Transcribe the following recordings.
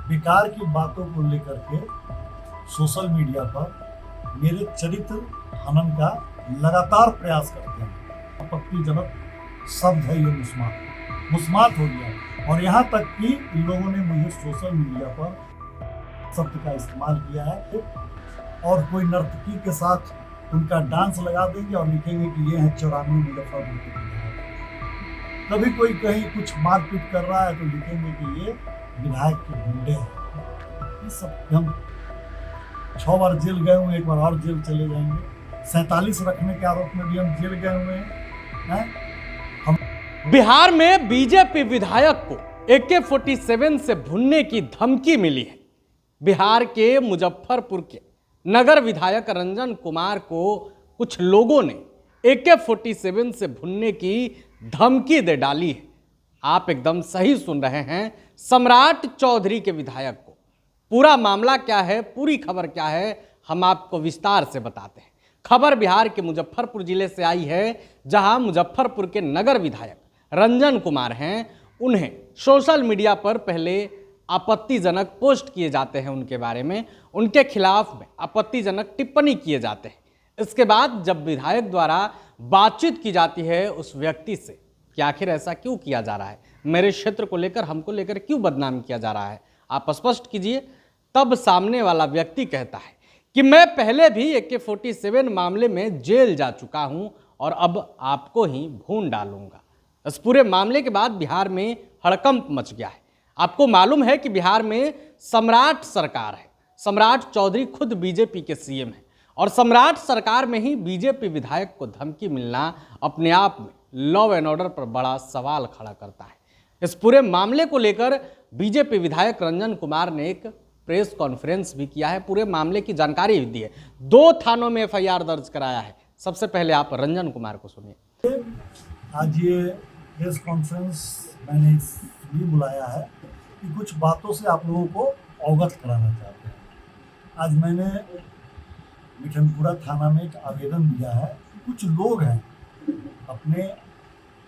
बेकार की बातों को लेकर के सोशल मीडिया पर मेरे चरित्र हनन का लगातार प्रयास करते हैं। आपत्तिजनक शब्द है ये मुस्मात हो गया। और यहाँ तक कि इन लोगों ने मुझे सोशल मीडिया पर शब्द का इस्तेमाल किया है और कोई नर्तकी के साथ उनका डांस लगा देंगे और लिखेंगे कि ये है 94 मुजफ्फरपुर के विधायक। कभी कोई कहीं कुछ मारपीट कर रहा है तो लिखेंगे कि ये विधायक के गुंडे हैं। ये सब हम 6 बार जेल गए हुए, एक बार और जेल चले जाएंगे। 47 रखने के आरोप में भी हम जेल गए हुए हैं। बिहार में बीजेपी विधायक को AK-47 से भुनने की धमकी मिली है। बिहार के मुजफ्फरपुर के नगर विधायक रंजन कुमार को कुछ लोगों ने AK-47 से भुनने की धमकी दे डाली है। आप एकदम सही सुन रहे हैं, सम्राट चौधरी के विधायक को। पूरा मामला क्या है, पूरी खबर क्या है, हम आपको विस्तार से बताते हैं। खबर बिहार के मुजफ्फरपुर जिले से आई है, जहां मुजफ्फरपुर के नगर विधायक रंजन कुमार हैं। उन्हें सोशल मीडिया पर पहले आपत्तिजनक पोस्ट किए जाते हैं, उनके बारे में, उनके खिलाफ में आपत्तिजनक टिप्पणी किए जाते हैं। इसके बाद जब विधायक द्वारा बातचीत की जाती है उस व्यक्ति से कि आखिर ऐसा क्यों किया जा रहा है, मेरे क्षेत्र को लेकर, हमको लेकर क्यों बदनाम किया जा रहा है, आप स्पष्ट कीजिए। तब सामने वाला व्यक्ति कहता है कि मैं पहले भी AK-47 मामले में जेल जा चुका हूं और अब आपको ही भून डालूंगा। इस पूरे मामले के बाद बिहार में हड़कंप मच गया है। आपको मालूम है कि बिहार में सम्राट सरकार है। सम्राट चौधरी खुद बीजेपी के CM हैं और सम्राट सरकार में ही बीजेपी विधायक को धमकी मिलना अपने आप में लॉ एंड ऑर्डर पर बड़ा सवाल खड़ा करता है। इस पूरे मामले को लेकर बीजेपी विधायक रंजन कुमार ने एक प्रेस कॉन्फ्रेंस भी किया है, पूरे मामले की जानकारी भी दी है। 2 थानों में FIR दर्ज कराया है। सबसे पहले आप रंजन कुमार को सुनिए। आज ये प्रेस कॉन्फ्रेंस मैंने इसलिए बुलाया है कि कुछ बातों से आप लोगों को अवगत कराना चाहते हैं। आज मैंने मिठनपुरा थाना में एक आवेदन दिया है कि कुछ लोग हैं, अपने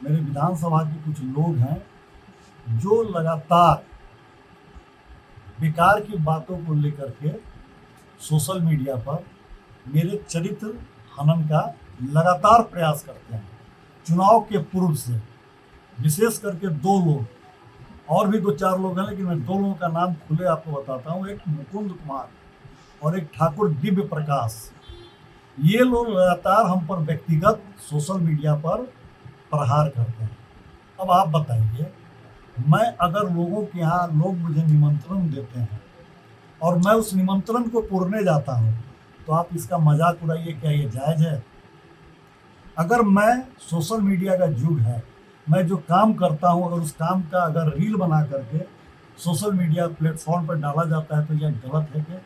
मेरे विधानसभा के कुछ लोग हैं जो लगातार बेकार की बातों को लेकर के सोशल मीडिया पर मेरे चरित्र हनन का लगातार प्रयास करते हैं। चुनाव के पूर्व से विशेष करके 2 लोग, और भी 2-4 लोग हैं, लेकिन मैं 2 लोगों का नाम खुले आपको बताता हूँ। एक मुकुंद कुमार और एक ठाकुर दिव्य प्रकाश। ये लोग लगातार हम पर व्यक्तिगत सोशल मीडिया पर प्रहार करते हैं। अब आप बताइए, मैं अगर लोगों के यहाँ लोग मुझे निमंत्रण देते हैं और मैं उस निमंत्रण को पुरने जाता हूँ तो आप इसका मजाक उड़ाइए, क्या ये जायज़ है? अगर मैं सोशल मीडिया का युग है, मैं जो काम करता हूं, अगर उस काम का अगर रील बना करके सोशल मीडिया प्लेटफॉर्म पर डाला जाता है तो यह गलत है क्या?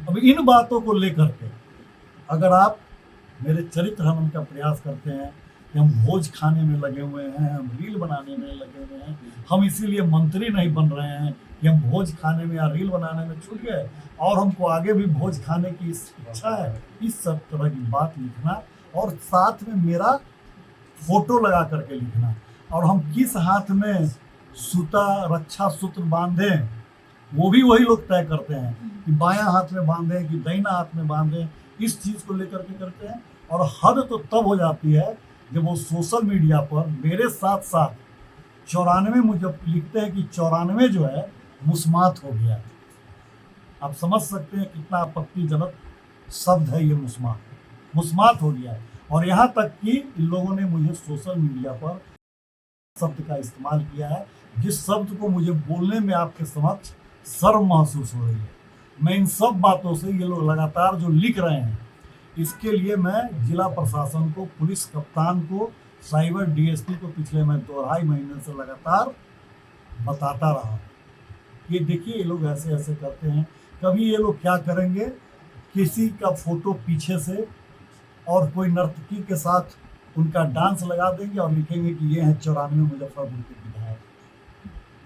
अब इन बातों को लेकर के अगर आप मेरे चरित्र हनन का प्रयास करते हैं कि हम भोज खाने में लगे हुए हैं, हम रील बनाने में लगे हुए हैं, हम इसीलिए मंत्री नहीं बन रहे हैं कि हम भोज खाने में या रील बनाने में छूट गए और हमको आगे भी भोज खाने की इच्छा है, इस सब तरह की बात लिखना और साथ में मेरा फोटो लगा करके लिखना, और हम किस हाथ में सूता रक्षा सूत्र बांधें वो भी वही लोग तय करते हैं कि बायां हाथ में बांधें कि दाहिना हाथ में बांधें, इस चीज़ को लेकर के करते हैं। और हद तो तब हो जाती है जब वो सोशल मीडिया पर मेरे साथ साथ 94 मुझे लिखते हैं कि 94 जो है मुस्मात हो गया। आप समझ सकते हैं कितना आपत्तिजनक शब्द है ये मुस्मात हो गया है। और यहाँ तक कि इन लोगों ने मुझे सोशल मीडिया पर शब्द का इस्तेमाल किया है, जिस शब्द को मुझे बोलने में आपके समक्ष शर्म महसूस हो रही है। मैं इन सब बातों से, ये लोग लगातार जो लिख रहे हैं, इसके लिए मैं जिला प्रशासन को, पुलिस कप्तान को, साइबर DSP को पिछले मैं 2-2.5 महीने से लगातार बताता रहा। ये देखिए, ये लोग ऐसे ऐसे करते हैं। कभी ये लोग क्या करेंगे, किसी का फोटो पीछे से और कोई नर्तकी के साथ उनका डांस लगा देंगे और लिखेंगे कि ये है 94 मुजफ्फरपुर के विधायक।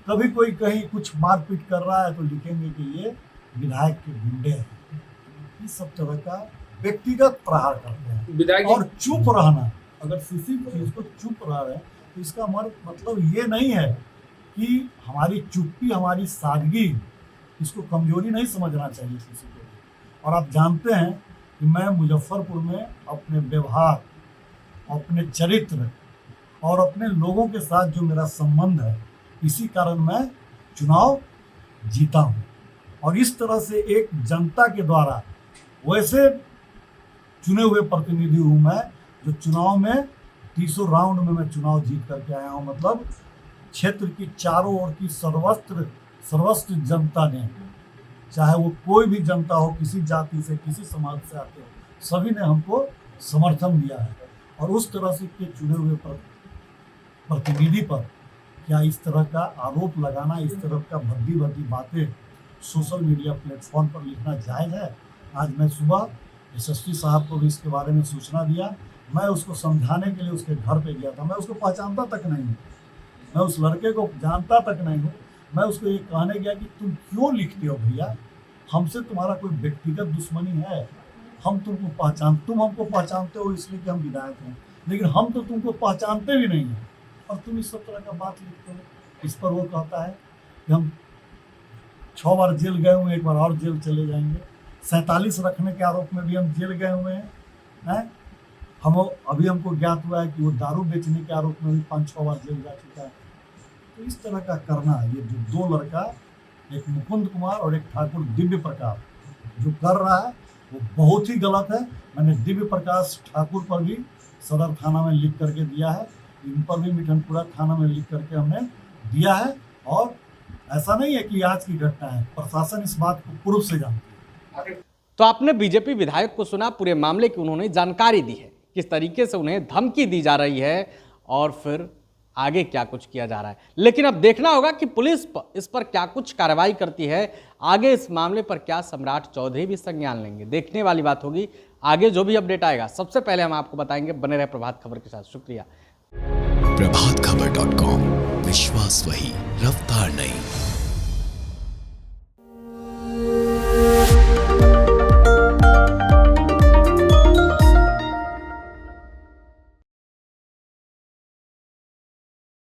कभी कोई कहीं कुछ मारपीट कर रहा है तो लिखेंगे कि ये विधायक के गुंडे हैं। इस सब तरह का व्यक्तिगत प्रहार करते हैं। और चुप रहना, अगर किसी चीज को चुप रह रहे हैं तो इसका मतलब ये नहीं है कि हमारी चुप्पी, हमारी सादगी इसको कमजोरी नहीं समझना चाहिए किसी को भी। और आप जानते हैं कि मैं मुजफ्फरपुर में अपने व्यवहार, अपने चरित्र और अपने लोगों के साथ जो मेरा संबंध है, इसी कारण मैं चुनाव जीता हूँ। और इस तरह से एक जनता के द्वारा वैसे चुने हुए प्रतिनिधि हूँ मैं, जो चुनाव में 30 राउंड में मैं चुनाव जीत करके आया हूँ। मतलब क्षेत्र की चारों ओर की सर्वस्व जनता ने, चाहे वो कोई भी जनता हो, किसी जाति से, किसी समाज से आते हो, सभी ने हमको समर्थन दिया है। और उस तरह से के चुने हुए प्रतिनिधि पर क्या इस तरह का आरोप लगाना, इस तरह का भद्दी बातें सोशल मीडिया प्लेटफॉर्म पर लिखना जायज़ है? आज मैं सुबह एसएसपी साहब को भी इसके बारे में सूचना दिया। मैं उसको समझाने के लिए उसके घर पे गया था। मैं उसको पहचानता तक नहीं हूँ, मैं उस लड़के को जानता तक नहीं हूँ। मैं उसको ये कहने गया कि तुम क्यों लिखते हो भैया, हमसे तुम्हारा कोई व्यक्तिगत दुश्मनी है? तुम हमको पहचानते हो इसलिए कि हम विधायक हैं, लेकिन हम तो तुमको पहचानते भी नहीं हैं और तुम इस सब तरह का बात लिखते हो। इस पर वो कहता है कि हम 6 बार जेल गए हुए, एक बार और जेल चले जाएंगे। 47 रखने के आरोप में भी हम जेल गए हुए हैं। अभी हमको ज्ञात हुआ है कि वो दारू बेचने के आरोप में भी 5-6 बार जेल जा चुका है। तो इस तरह का करना, ये जो 2 लड़का, एक मुकुंद कुमार और एक ठाकुर दिव्य प्रकाश, जो कर रहा है वो बहुत ही गलत है। मैंने दिव्य प्रकाश ठाकुर पर भी सदर थाना में लिख करके दिया है, इन पर भी मिठनपुरा थाना में लिख करके हमने दिया है। और ऐसा नहीं है कि आज की घटना है, प्रशासन इस बात को पूर्व से जानती है। तो आपने बीजेपी विधायक को सुना, पूरे मामले की उन्होंने जानकारी दी है, किस तरीके से उन्हें धमकी दी जा रही है और फिर आगे क्या कुछ किया जा रहा है। लेकिन अब देखना होगा कि पुलिस इस पर क्या कुछ कार्रवाई करती है, आगे इस मामले पर क्या सम्राट चौधरी भी संज्ञान लेंगे, देखने वाली बात होगी। आगे जो भी अपडेट आएगा सबसे पहले हम आपको बताएंगे। बने रहे प्रभात खबर के साथ। शुक्रिया। प्रभातखबर.com, विश्वास वही, रफ्तार नहीं।